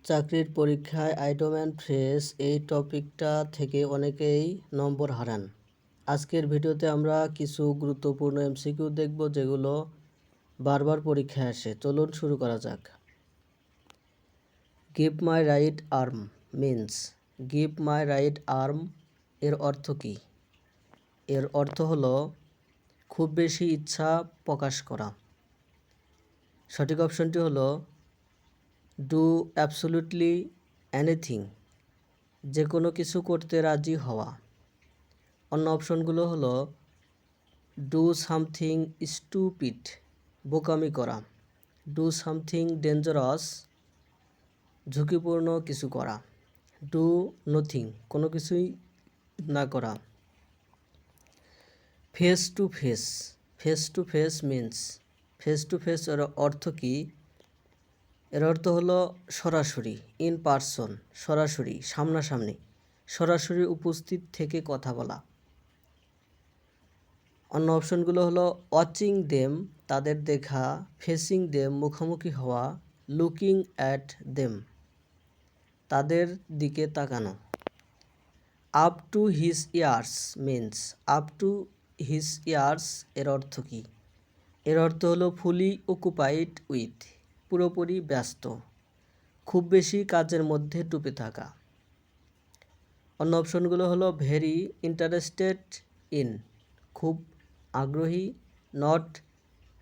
চাকরির পরীক্ষায় item and phrase এই টপিকটা থেকে অনেকেই নম্বর হারান। আজকের ভিডিওতে আমরা কিছু গুরুত্বপূর্ণ এমসিকিউ দেখব যেগুলো বারবার পরীক্ষায় আসে। চলুন শুরু করা যাক। Give my right arm means, give my right arm এর অর্থ কী? এর অর্থ হলো খুব বেশি ইচ্ছা প্রকাশ করা। সঠিক অপশনটি হলো ডু অ্যাবসলিউটলি এনিথিং, যে কোনো কিছু করতে রাজি হওয়া। অন্য অপশনগুলো হলো ডু সামথিং স্টুপিড, বোকামি করা। ডু সামথিং ডেঞ্জারাস, ঝুঁকিপূর্ণ কিছু করা। ডু নথিং, কোনো কিছুই না করা। Face to face, face to face means, face to face এর অর্থ কী? এর অর্থ হলো সরাসরি, ইন পারসন, সরাসরি, সামনাসামনি, সরাসরি উপস্থিত থেকে কথা বলা। অন্য অপশনগুলো হলো ওয়াচিং দেম, তাদের দেখা। ফেসিং দেম, মুখোমুখি হওয়া। লুকিং অ্যাট দেম, তাদের দিকে তাকানো। Up to his years means, up to his years এর অর্থ কী? এর অর্থ হলো ফুলি অকুপাইড উইথ, পুরোপুরি ব্যস্ত, খুব বেশি কাজের মধ্যে ডুবে থাকা। অন্য অপশনগুলো হলো ভেরি ইন্টারেস্টেড ইন, খুব আগ্রহী। নট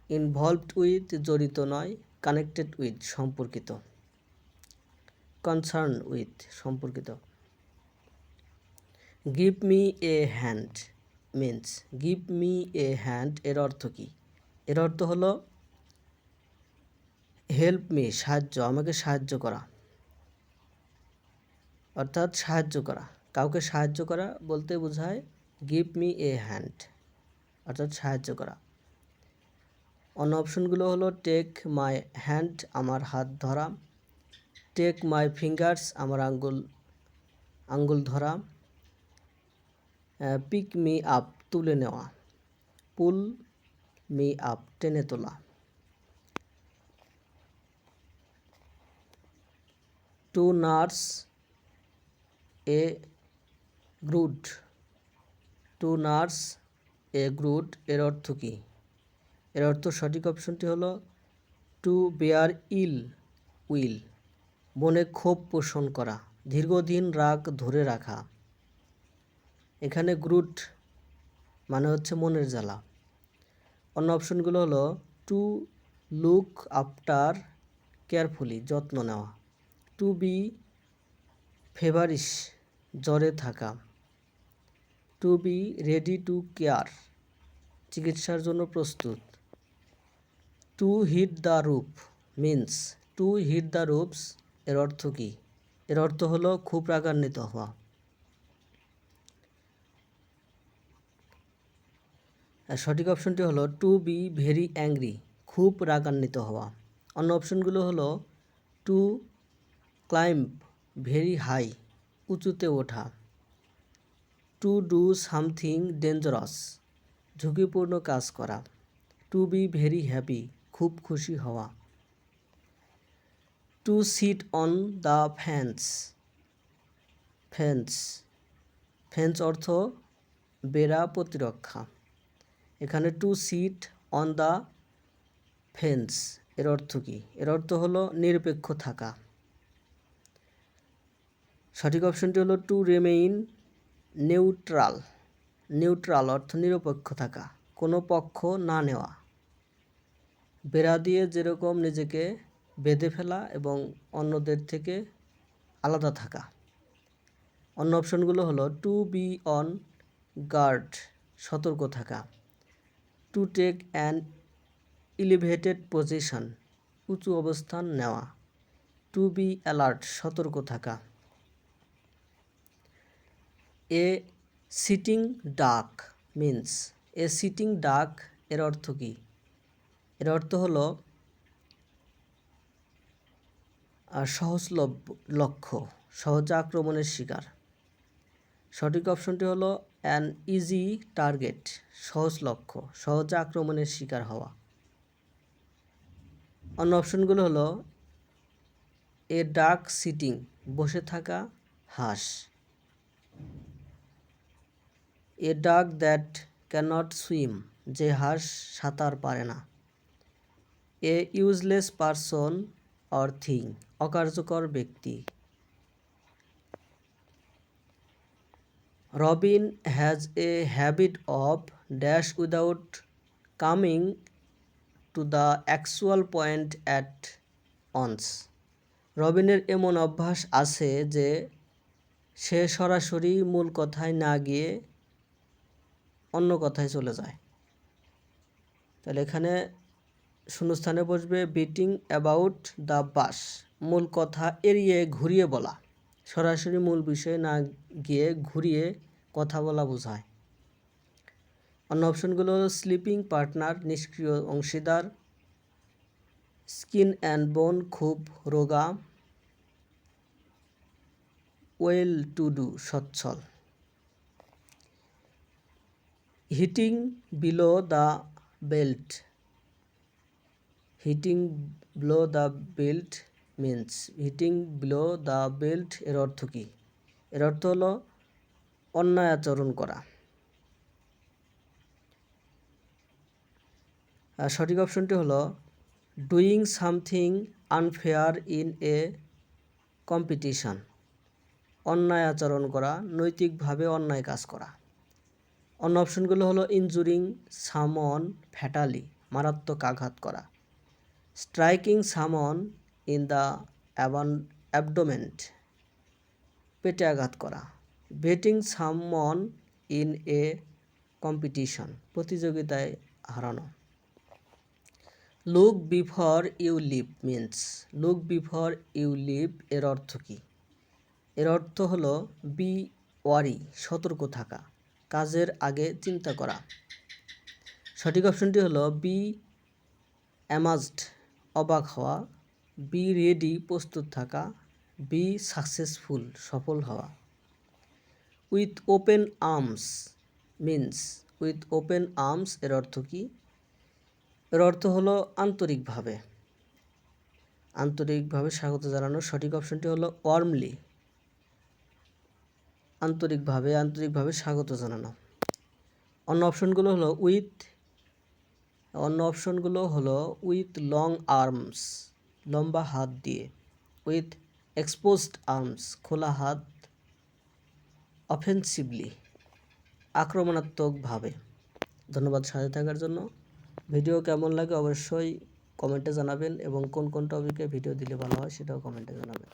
ইনভলভড উইথ, জড়িত নয়। কানেক্টেড উইথ, সম্পর্কিত। কনসার্ন উইথ, সম্পর্কিত। Give me a hand means, give me a hand এর অর্থ কী? এর অর্থ হলো হেল্প মি, সাহায্য, আমাকে সাহায্য করা, অর্থাৎ সাহায্য করা। কাউকে সাহায্য করা বলতে বোঝায় গিভ মি এ হ্যান্ড, অর্থাৎ সাহায্য করা। অন্য অপশনগুলো হলো টেক মাই হ্যান্ড, আমার হাত ধরা। টেক মাই ফিঙ্গার্স, আমার আঙ্গুল ধরা। পিক মি আপ, তুলে নেওয়া। পুল মি আপ, টেনে তোলা। টু নার্স এ গ্রুড, টু নার্স এ গ্রুড এর অর্থ কী? এর অর্থ সঠিক অপশনটি হলো টু বেয়ার ইল উইল, মনে ক্ষোভ পোষণ করা, দীর্ঘদিন রাগ ধরে রাখা। এখানে গ্রুড মানে হচ্ছে মনের জ্বালা। অন্য অপশনগুলো হলো টু লুক আফটার কেয়ারফুলি, যত্ন নেওয়া। টু বি ফেভারিশ, জ্বরে থাকা। To be ready to care, চিকিৎসার জন্য প্রস্তুত। To hit the roof means, to hit the roofs এর অর্থ কী? এর অর্থ হলো খুব রাগান্বিত হওয়া। সঠিক অপশনটি হলো টু বি ভেরি অ্যাংরি, খুব রাগান্বিত হওয়া। অন্য অপশনগুলো হলো টু ক্লাইম্ব ভেরি হাই, উঁচুতে ওঠা। টু ডু সামথিং ডেঞ্জারাস, ঝুঁকিপূর্ণ কাজ করা। টু বি ভেরি হ্যাপি, খুব খুশি হওয়া। To sit on the fence, fence, fence অর্থ বেড়া, প্রতিরক্ষা। এখানে to sit on the fence এর অর্থ কী? এর অর্থ হলো নিরপেক্ষ থাকা। সঠিক অপশনটি হলো টু রিমেইন নিউট্রাল, নিউট্রাল অর্থ নিরপেক্ষ থাকা, কোনো পক্ষ না নেওয়া। বেড়া দিয়ে যেরকম নিজেকে বেঁধে ফেলা এবং অন্যদের থেকে আলাদা থাকা। অন্য অপশনগুলো হলো টু বি অন গার্ড, সতর্ক থাকা। To take an elevated position, উঁচু অবস্থান নেওয়া। টু বি অ্যালার্ট, সতর্ক থাকা। A sitting duck means, a sitting duck এর অর্থ কী? এর অর্থ হলো সহজলভ্য, সহজে আক্রমণের শিকার। সঠিক অপশনটি হলো অ্যান ইজি টার্গেট, সহজ লক্ষ্য, সহজে আক্রমণের শিকার হওয়া। অন্য অপশনগুলো হলো এ ডাক সিটিং, বসে থাকা হাঁস। এ ডাক দ্যাট ক্যানট সুইম, যে হাঁস সাঁতার পারে না। A useless person or thing, অকার্যকর ব্যক্তি। Robin has a habit of dash without coming to the actual point at once. রবিনের এমন অভ্যাস আছে যে সে সরাসরি মূল কথায় না গিয়ে অন্য কথায় চলে যায়। তাহলে এখানে শূন্যস্থানে বসবে বিটিং অ্যাবাউট দ্য বাস, মূল কথা এড়িয়ে ঘুরিয়ে বলা, সরাসরি মূল বিষয়ে না গিয়ে ঘুরিয়ে কথা বলা বোঝায়। অন্য অপশনগুলো হলো স্লিপিং পার্টনার, নিষ্ক্রিয় অংশীদার, স্কিন অ্যান্ড বোন, খুব রোগা, ওয়েল টু ডু, সচ্ছল। Hitting below the belt, hitting below the belt means, hitting below the belt এর অর্থ কী? এর অর্থ হলো অন্যায় আচরণ করা। সঠিক অপশনটি হলো doing something unfair in a competition, অন্যায় আচরণ করা, নৈতিকভাবে অন্যায় কাজ করা। অন্য অপশনগুলো হলো ইনজুরিং সামন ফ্যাটালি, মারাত্মক আঘাত করা, স্ট্রাইকিং সামন ইন দ্য অ্যাবডোমেন, পেটে আঘাত করা, বেটিং সামন ইন এ কম্পিটিশন, প্রতিযোগিতায় হারানো। Look before you leap means, look before you leap এর অর্থ কী? এর অর্থ হলো বি ওয়ারি, সতর্ক থাকা, কাজের আগে চিন্তা করা। সঠিক অপশনটি হলো বি অ্যামাজড, অবাক হওয়া, বি রেডি, প্রস্তুত থাকা, বি সাকসেসফুল, সফল হওয়া। With open arms means, with open arms এর অর্থ কী? এর অর্থ হলো আন্তরিকভাবে, আন্তরিকভাবে স্বাগত জানানো। সঠিক অপশনটি হলো ওয়ার্মলি, আন্তরিকভাবে স্বাগত জানানো। অন্য অপশনগুলো হলো উইথ লং আর্মস, লম্বা হাত দিয়ে, উইথ এক্সপোজড আর্মস, খোলা হাত, অফেন্সিভলি, আক্রমণাত্মকভাবে। ধন্যবাদ সাথে থাকার জন্য। ভিডিও কেমন লাগে অবশ্যই কমেন্টে জানাবেন এবং কোন কোন টপিকে ভিডিও দিলে ভালো হয় সেটাও কমেন্টে জানাবেন।